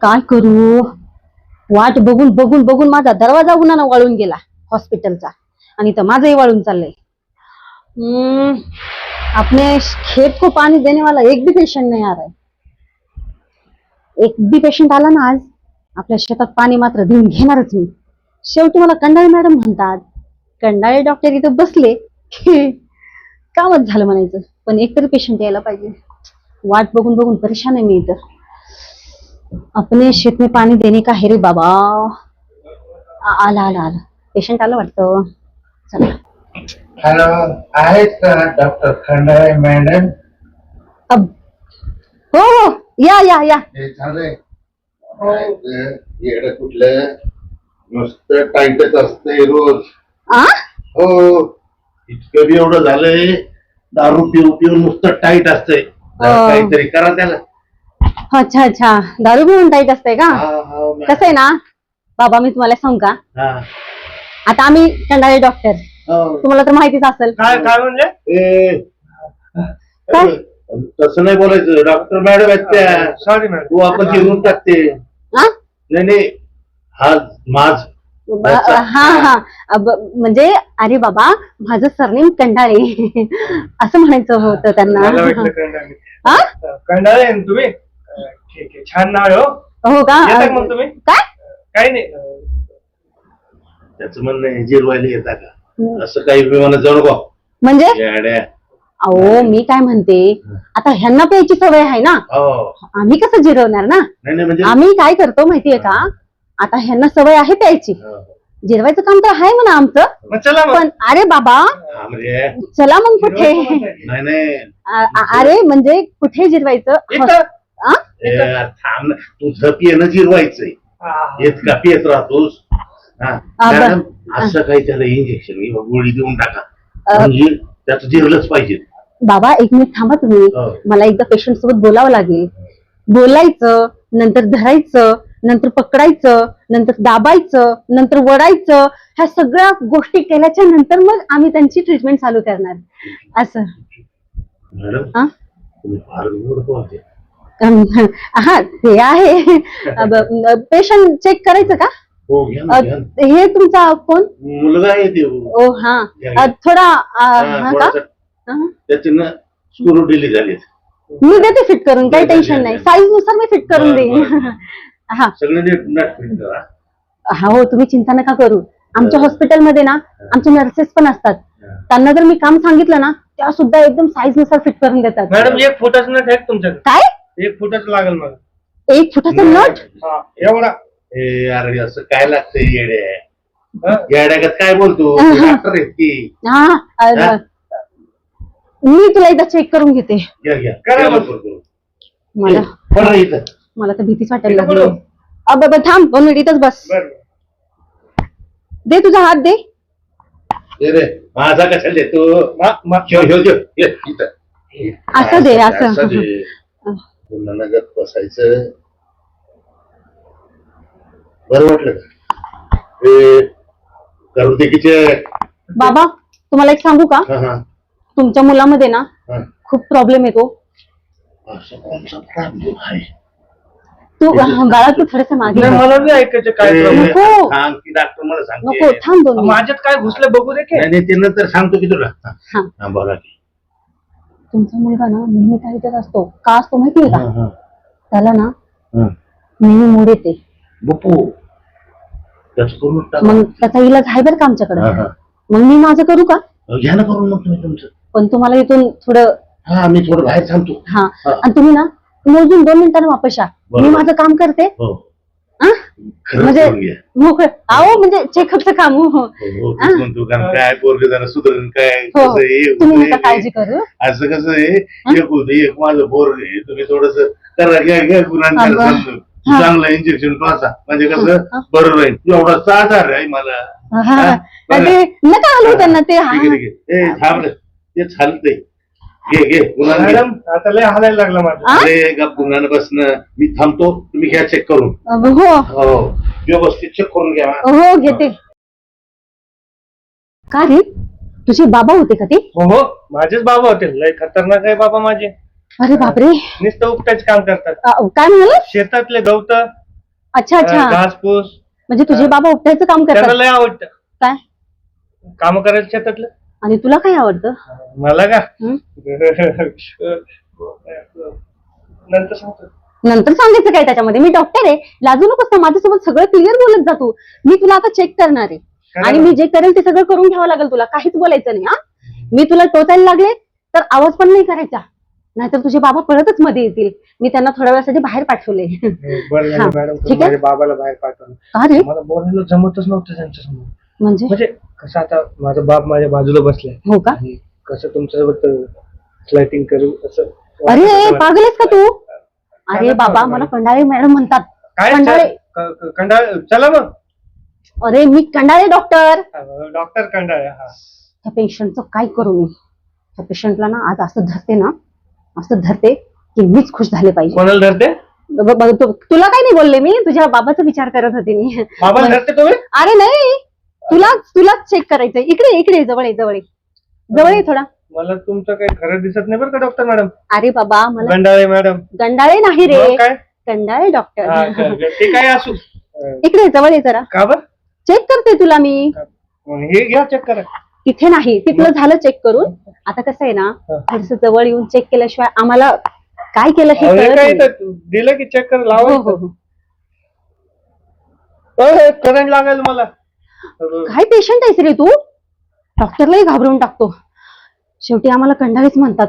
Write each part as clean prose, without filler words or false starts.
काय करू? वाट बघून बघून बघून माझा दरवाजा उन्हानं वाळून गेला हॉस्पिटलचा, आणि तर माझंही वाळून चाललंय. अपने खेत को पानी देने वाला एक भी पेशेंट नहीं आ रहा है. एक भी पेशंट आला ना आज, आपल्या शेतात पाणी मात्र देऊन घेणारच मी. शेवटी मला कंडाळे मॅडम म्हणतात. कंडाळे डॉक्टर इथं बसले कामच झालं म्हणायचं. पण एकतरी पेशंट यायला पाहिजे. वाट बघून बघून परेशान आहे मी इथं. अपने शेत में पानी देने का है रे बाबा. आला आला आला पेशंट आलं वाटतं. चला. हॅलो, आहेत का डॉक्टर खंडाळे मॅडम? अब हो हो या या या. हे झालंय येडं कुठलं, नुसतं टाईटच असतंय रोज. आ हो, इतकं बी एवढं झालंय, दारू पिऊ पिऊन नुसतं टाईट असतंय. काहीतरी करा त्याला. अच्छा अच्छा, दारू पिऊन टाईट असते का? कसं आहे ना बाबा, मी तुम्हाला सांगू का? आता आम्ही कंडाळे डॉक्टर, तुम्हाला तर माहितीच असेल. काय काय म्हणजे? तसं नाही बोलायचं, डॉक्टर मॅडम आहेत त्या. Sorry madam. तू आपण घेऊन टाकते. नाही नाही, हा माझ. हा हा म्हणजे अरे बाबा, माझं सरनेम कंडाळे असं म्हणायचं होतं त्यांना. कंडाळे आहे ना तुम्ही? ठीक आहे, छान नाव आहे. हो का? येता मग तुम्ही? काय? काही नाही. त्याचं म्हणणं आहे जिरवायला येता का, असं काही विमानात जाऊ नको म्हणजे. अहो मी काय म्हणते, आता ह्यांना प्यायची सवय आहे ना, आम्ही कसं जिरवणार ना. म्हणजे आम्ही काय करतो माहितीये का, आता ह्यांना सवय आहे प्यायची, जिरवायचं काम तर आहे म्हणा आमचं. चला पण अरे बाबा, चला मग कुठे? नाही नाही, अरे म्हणजे कुठे जिरवायचं? थांब, तुझं पिणं जिरवायचंय. येत का पियत राहतोस? असं काही त्याला इंजेक्शन गोळी देऊन टाका, म्हणजे त्याचं जिरलंच पाहिजे. बाबा एक मिनिट थांबा तुम्ही, मला एकदा पेशंट सोबत बोलावं लागेल. बोलायचं, नंतर धरायचं, नंतर पकडायचं, नंतर दाबायचं, नंतर वडायचं. ह्या सगळ्या गोष्टी केल्याच्या नंतर मग आम्ही त्यांची ट्रीटमेंट चालू करणार. असं. मॅडम तुम्ही फार गोड बोलते. हा ते आहे. पेशंट चेक करायचं का? हो घ्या ना, घ्या ना. हे तुमचा कोण मुलगा आहे ते. ओ हा थोडा त्याची ना स्क्रू डिली झाली. मी देते फिट करून, काही टेन्शन नाही. साईज नुसार मी फिट करून देईन. हा सगळं नट फिट करा. हा हो, तुम्ही चिंता नका करू. आमच्या हॉस्पिटलमध्ये ना आमचे नर्सेस पण असतात. त्यांना जर मी काम सांगितलं ना, त्या सुद्धा एकदम साईज नुसार फिट करून देतात. मॅडम 1 फुटाचं नट आहे तुमच्याकडे? काय 1 फुटाचं लागेल मला. 1 फुटाचं नट? एवढा? अरे असं काय लागतंय येड्या? येड्यागत काय बोलतो? डॉक्टर आहेत की. हा मी तुला एकदा चेक करून घेते. मला तर भीतीच वाटायला लागली. अब थांब 2 मिनिट इथंच बस. दे तुझा हात दे. रे माझा कशाला देतो? असं दे, असं. पुन्हा नगत बसायचं. बरं वाटलं का? करू दे की. बाबा तुम्हाला एक सांगू का, तुमच्या मुलामध्ये ना खूप प्रॉब्लेम येतो. असं कोणता प्रॉब्लेम आहे? तू बाळा, तू थोडस मागे. मला बी ऐकायचं काय. नको डॉक्टर मला सांगतो. नको, थांब 2 मिनिट. माझ्यात काय घुसलं बघू दे. नाही ते नंतर सांगतो की तुला. बघा की तुमचा मुलगा ना नेहमी काहीतरी असतो. का असतो माहितीये का? त्याला ना नेहमी मूड येते. मग त्याचा इलाज आहे बरं का आमच्याकडे. मग मी माझं करू का? घ्या ना करून मग तुम्ही तुमचं. पण तुम्हाला इथून थोडं. मी थोडं बाहेर थांबतो. हा आणि तुम्ही ना मोजून 2 मिनिटांनी वापस या. मी माझं काम करते. म्हणजे मोकळं. अहो म्हणजे चेकअपचं काम. हो काय पोरग जरा सुधारण काय. तुम्ही नका काळजी करू. असं कसं आहे, एक माझं पोरग आहे. तुम्ही थोडस करा, घ्या गुन्हा चांगलं इंजेक्शन टोचा, म्हणजे कसं बरं राहील. एवढा साधा आहे मला. नका हलवू त्यांना. ते थांबलं ते चालतंय. घे मॅडम आता लय हालायला लागला माझं. अरे गप गुन्हा बसणं. मी थांबतो, तुम्ही घ्या चेक करून. हो व्यवस्थित चेक करून घ्या. हो घेते. का रे, तुझे बाबा होते का ते? हो माझेच बाबा होते. लय खतरनाक आहे बाबा माझे. अरे बापरे. नुसतं उपटाच काम करतात. काय म्हणाले? शेतातले गवत अच्छा अच्छा, घासपूस म्हणजे तुझे बाबा उपटायचं काम त्यांना करतात लय आवडतं काय? काम करायचं शेतातलं. आणि तुला काय आवडतं? मला का हं? नंतर सांगतो. नंतर सांगायचं काय त्याच्यामध्ये? मी डॉक्टर आहे, लाजू नकोस ना, माझ्यासोबत सगळं क्लिअर बोलत जा तू. मी तुला आता चेक करणार आहे आणि मी जे करेल ते सगळं करून घ्यावं लागेल तुला, काहीच बोलायचं नाही. हा, मी तुला टोचायला लागले तर आवाज पण नाही करायचा, नाहीतर तुझे बाबा परतच मध्ये येतील. मी त्यांना थोड्या वेळासाठी बाहेर पाठवले. बरं हा, झालं मॅडम, तुम्ही ठीक आहे. माझ्या बाबाला बाहेर पाठवलं. का रे? मला बोलायला जमतच नव्हतं त्यांच्यासमोर. म्हणजे म्हणजे कसं आता माझा बाप माझ्या बाजूला बसलाय हो का? आणि कसं तुमच्यासोबत फ्लायटिंग करू असं अरे पागल आहेस का तू? अरे बाबा, मला कंडाळे मॅडम म्हणतात. काय कंडाळे. कंडाळ चला मग. अरे मी कंडाळे डॉक्टर. डॉक्टर कंडाळ. हा त्या पेशंटचं काय करू मी? त्या पेशंटला ना आज असं धरते ना, असं धरते की मीच खुश झाले पाहिजे. कोणाला धरते? तुला काय नाही बोलले मी, तुझ्या बाबाचा विचार करत होते मी. बाबाला धरते तुम्ही? अरे नाही, तुलाच चेक करायचंय. इकडे इकडे जवळ आहे, जवळ आहे, जवळ आहे थोडा. मला तुमचं काही खरं दिसत नाही बरं का डॉक्टर मॅडम. अरे बाबा, मला कंडाळे मॅडम. गंडाळे नाही रे, मग काय? कंडाळे हा, डॉक्टर. ते काय असू. इकडे जवळ आहे जरा, का बर? चेक करते तुला मी. मग हे घ्या चेक करा. तिथे नाही, तिथलं झालं चेक करून. आता कसं आहे ना, थोडस जवळ येऊन चेक केल्याशिवाय आम्हाला काय केलं हे अहो, हे कळत काय नाही. इथं दिलं की चेक कर हो लावा. हो हो. करंट लागेल मला. काय पेशंट आहेस रे तू? डॉक्टरलाही घाबरवून टाकतो. शेवटी आम्हाला कंडाळीच म्हणतात,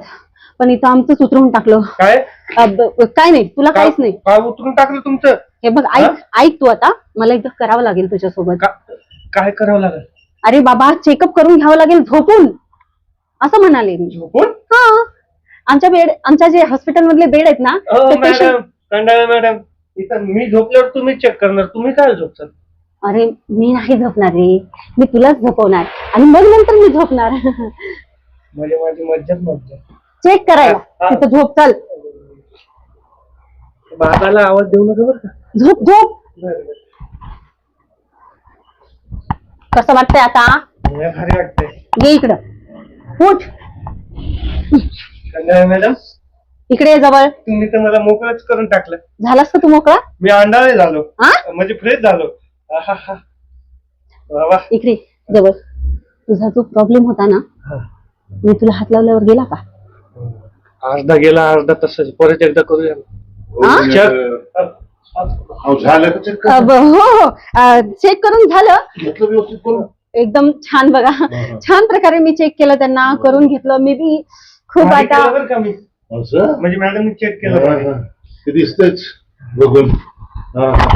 पण इथं आमचंच उतरवून टाकलं. काय काय नाही, तुला काहीच नाही. काय उतरून टाकलं तुमचं? हे बघ, ऐक तू आता, मला एकदा करावं लागेल तुझ्यासोबत. काय करावं लागेल? अरे बाबा, चेकअप करून घ्यावं लागेल झोपून, असं म्हणाले मी. झोपून? हा, आमच्या जे हॉस्पिटल मधले बेड आहेत ना, ते patient- मॅडम, कंडाळे मॅडम, इथं मी झोपल्यावर तुम्ही चेक करणार, तुम्ही काय झोपतात? अरे मी नाही झोपणार रे, मी तुलाच झोपवणार आणि मग नंतर मी झोपणार. म्हणजे माझी मज्जाच मज्जा. चेक करायला तिथं झोप. चाल, बाबाला आवाज देऊ नका बरं का. झोप झोप. कसं वाटतंय आता? लय भारी वाटतंय. ये इकडं, उठ. कंडाळे मॅडम, इकडे ये जवळ. तुम्ही तर मला मोकळच करून टाकलं. झालास का तू मोकळा? मी अंडाळे झालो, हा? म्हणजे फ्रेश झालो. आहाहा. वा वा. इकडे जवळ. तुझा जो प्रॉब्लेम होता ना, हा. मी तुला हात लावल्यावर गेला का? अर्धा गेला, अर्धा तसंच. परत एकदा करूया. हा? अहो, झालं का check करून? हो, चेक करून झालं घेतलं व्यवस्थित करून? एकदम छान. बघा, छान प्रकारे मी चेक केलं, त्यांना करून घेतलं. मी बी खूप भारी आता केलं बरं का मी. असं? म्हणजे मॅडम चेक हा, केलं, हा. ते दिसतंच बघून. हा, हा.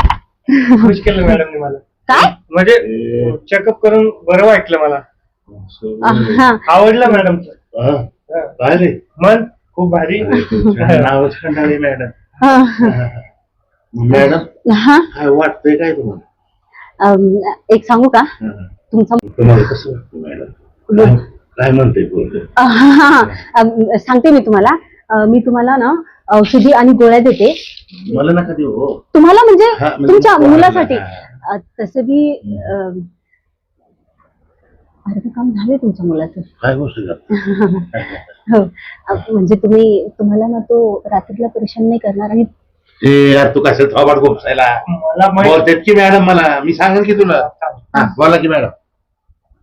खुश केलं मॅडमने मला. काय? म्हणजे चेकअप करून बरं वाटलं मला. असं. हा. आवडलं मॅडमचं. हा. काय रे? मन खूप भारी. नावच कंटाळी मॅडम. हा. मॅडम, हा. काय वाटतंय काय तुम्हाला? एक सांगू का हा. तुमचा? तुम्हाला कसं वाटतं मॅडम? काय म्हणते बोलते? सांगते मी तुम्हाला. मी तुम्हाला ना औषधी आणि गोळ्या देते. मला नका देऊ हो. तुम्हाला म्हणजे हा, म्हणजे तुमच्या पोरांना. मुलासाठी. तसं बी अर्ध काम झालंय तुमच्या मुलाचं. काय गोष्ट करता? हो, म्हणजे तुम्हाला ना तो रात्रीला परेशान नाही करणार. आणि ए यार, तू कसं थोबाड गोपसायला मला माहित. बोलतेत की मॅडम? मला मी सांगेल की तुला. हा, बोला की मॅडम.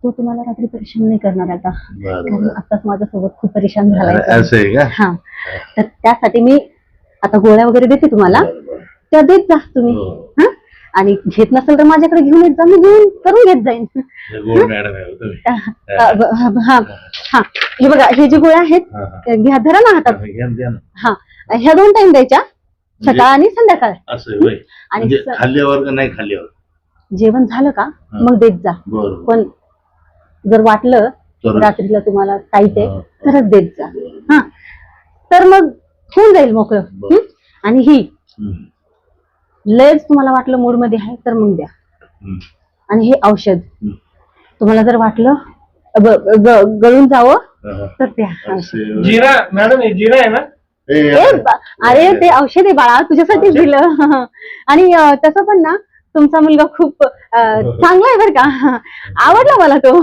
तो तुम्हाला रात्री परेशान नाही करणार आता, बरं, कारण बरं. आताच माझ्यासोबत खूप परेशान झालाय. असं आहे का? हा, तर त्यासाठी मी आता गोळ्या वगैरे देते तुम्हाला, बरं, बरं. त्या देत जा तुम्ही. हो. हा, आणि घेत नसेल तर माझ्याकडे घेऊन येत जा, मी घेऊन करून घेत जाईन. हे गोड मॅडम आहे हो तुम्ही. हा हा, हे बघा, हे जे गोळ्या आहेत हा, हा. घ्या, धरा ना हातात. घ्या ना, द्या ना. हा, ह्या 2 टाइम द्यायच्या, म्हणजे- सकाळ आणि संध्याकाळ. असं आहे होय. आणि म्हणजे खाल्ल्यावर का नाही खाल्ल्यावर? जेवण झालं का मग देत जा. बरं. पण जर वाटलं तर- रात्रीला तुम्हाला टाईट आहे हा. तरच देत जा. हा, तर मग होऊन जाईल मोकळं. बरं. आणि ही हम्म. लयच तुम्हाला वाटलं मूड मध्ये आहे तर मग द्या. हम्म. आणि हे औषध हम्म. तुम्हाला जर वाटलं गळून जावं हा. तर द्या. असं आहे होय. जिरा मॅडम, हे जिरा आहे ना? ए, अरे ते औषध आहे बाळा, तुझ्यासाठी दिलं. आणि तसं पण ना, तुमचा मुलगा खूप चांगला आहे बरं का, आवडला मला तो,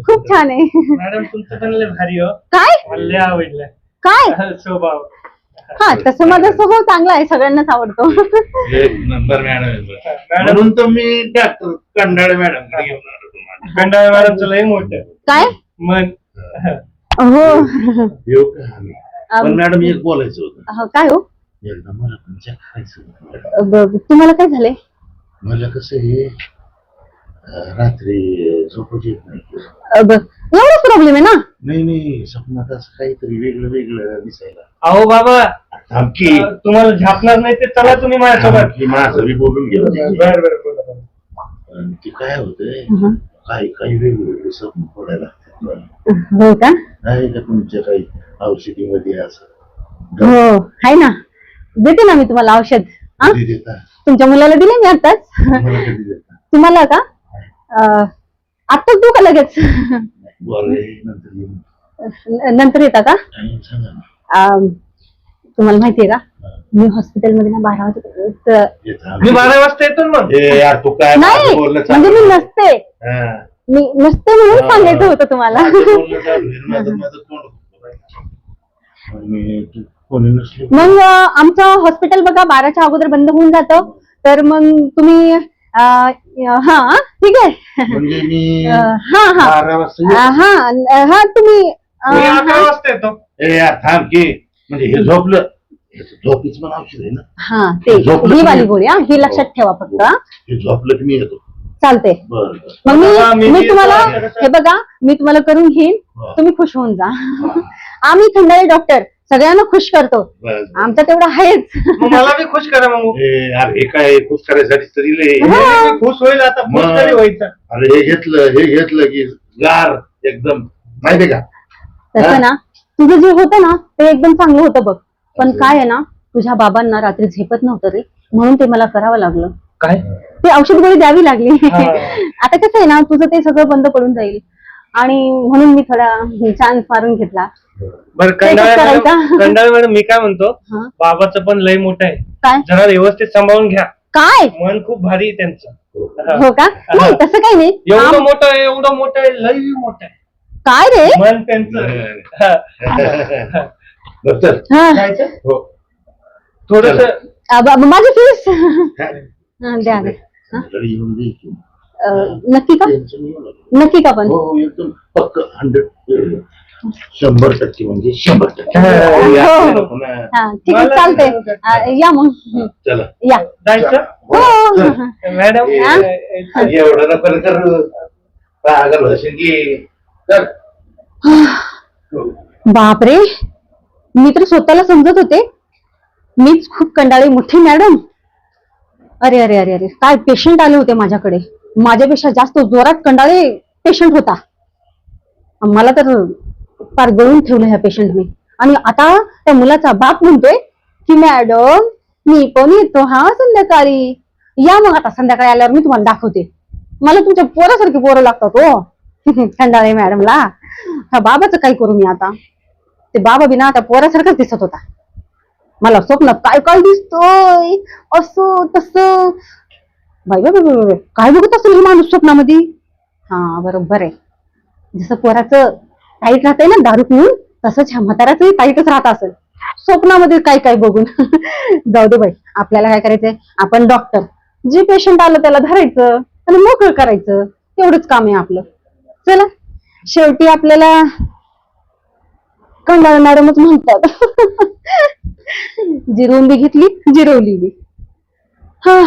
खूप छान आहे. मॅडम तुमचं पण लय भारी हो. काय मला लय आवडलं काय? स्वभाव. हा तसं माझा स्वभाव चांगला आहे, सगळ्यांनाच आवडतो. एक नंबर मॅडम. म्हणून तर मी डॉक्टर कंडाळे मॅडम कडे घेऊन आलो तुम्हाला. कंडाळे मॅडमचं लय मोठं काय मन. हो येऊ का आम्ही? पण मॅडम एक बोलायचं होतं. काय हो एकदा मला पण चहा खायचं होतं. तुम्हाला काय झालंय? मला कसं आहे रात्री झोपच येत नाही. एवढा प्रॉब्लेम आहे ना? नाही स्वप्नात असं काहीतरी वेगळं वेगळं दिसायला. अहो बाबा थांबकी तुम्हाला झापणार नाही ते चला तुम्ही माझ्यासोबत. माझं बी बोलून गेलं. बरं बोला. आणि ते काय होतंय काही काही वेगवेगळे स्वप्न पडायला लागतात. हो का? नाही का तुमच्या काही औषधीमध्ये असं हो आहे ना, देते ना मी तुम्हाला औषध. कधी देता? तुमच्या मुलाला दिले मी आताच. मला कधी देता? तुम्हाला का आत्ताच देऊ का लगेच? बरं, नंतर येऊन नंतर येता का? टाइम सांगा ना. तुम्हाला माहितीये का मी हॉस्पिटलमध्ये ना 12 वाजता येता. मी 12 वाजता येतो ना मग. ए यार तू काय नाही माझं बोलणं म्हणजे मी चालू आहे? नसते, हा. मी नसते म्हणून सांगायचं होतं तुम्हाला. माझं बोलणं चालू आहे. माझं तोंड दुखतं बाई. आणि तू कोणी नसली मग आमचं हॉस्पिटल बघा 12च्या अगोदर बंद होऊन जातं, तर मग तुम्ही हा ठीक आहे. म्हणजे मी हा हा 12 वाजता येतो. हा तुम्ही मी 11 वाजता येतो. ए यार थांब की म्हणजे हे झोपलं झोपीच पण औषध आहे ना. हा ते झोपलं ही की वाली नाही? गोळी हा ही लक्षात ठेवा फक्त. हे झोपलं की मी येतो. चालते. बरं मग आता मी मी तुम्हाला येतो. हे बघा मी तुम्हाला करून घेईन, हा. तुम्ही खुश होऊन जा. आम्ही खंडाळे डॉक्टर सगळ्यांना खुश करतो, बरं. आमचं तेवढं आहेच. मग मला बी खुश करा मग. ए यार हे काय खुश करायसाठी तरी लय. मी खुश होईल आता. खुश मग. कधी व्हायचं? अरे हे घेतलं की गार एकदम माहितीये का. तसं ना तुझं जे होतं ना ते एकदम चांगलं होतं बघ, पण काय आहे ना तुझ्या बाबांना रात्री झेपत नव्हतं रे, म्हणून ते मला करावं लागलं. काय ते औषध गोळी द्यावी लागली. हा. आता कसं आहे ना तुझं ते सगळं बंद पडून जाईल, आणि म्हणून मी थोडा चान्स मारून घेतला. बरं करायचा. कंडाळे मॅडम मी काय म्हणतो, हा. बाबाचं पण लय मोठं आहे, काय जरा व्यवस्थित सांभाळून घ्या. काय मन खूप भारी आहे त्यांचं. हो का? नाही तसं काही नाही. एवढं मोठं आहे, एवढं मोठं आहे, लय मोठं आहे काय रे? मन त्यांचं. बरं, चल. हा. जायचं हो. थोडस. माझी फीस काय? द्या द्या. घरी येऊन दे की. नक्की का? टेन्शन घेऊ नका. नक्की का पण? हो एकदम पक्क 100 100% म्हणजे 100%. हो. या, नको ना. हा ठीक आहे चालतंय. या मग चला या. जायचं हो. मॅडम. हा? एवढं नको करू. पागल होशील की. चल. बापरे, मी तर स्वतःला समजत होते मीच खूप कंडाळी मोठी मॅडम. अरे अरे अरे अरे काय पेशंट आले होते माझ्याकडे, माझ्यापेक्षा जास्त जोरात कंडाळे पेशंट होता. मला तर फार गळून ठेवलं ह्या पेशंटने. आणि आता त्या मुलाचा बाप म्हणतोय की मॅडम मी पण येतो हा संध्याकाळी. या मग आता संध्याकाळी आल्यावर मी तुम्हाला दाखवते. मला तुमच्या पोरासारखी पोरं लागतात हो कंडाळे मॅडमला. ह्या बाबाचं काय करू मी आता? ते बाबा बिना आता पोरासारखाच दिसत होता. मला स्वप्नात काय काय दिसतोय असं तसं. बाई बाई बाई बाई, काय बघत असेल हे माणूस स्वप्नामध्ये? हा बरोबर आहे, जसं पोराचं टाईट राहतंय ना दारू पिऊन, तसंच ह्या म्हाताराचंही टाईटच राहत असेल स्वप्नामध्ये काय काय बघून. जाऊ दे बाई, आपल्याला काय करायचंय, आपण डॉक्टर, जे पेशंट आलं त्याला धरायचं आणि मोकळं करायचं, एवढंच काम आहे आपलं. चला शेवटी आपल्याला कंडाळ मॅडमच म्हणतात. जिरवून बी घेतली, जिरवली बी. हा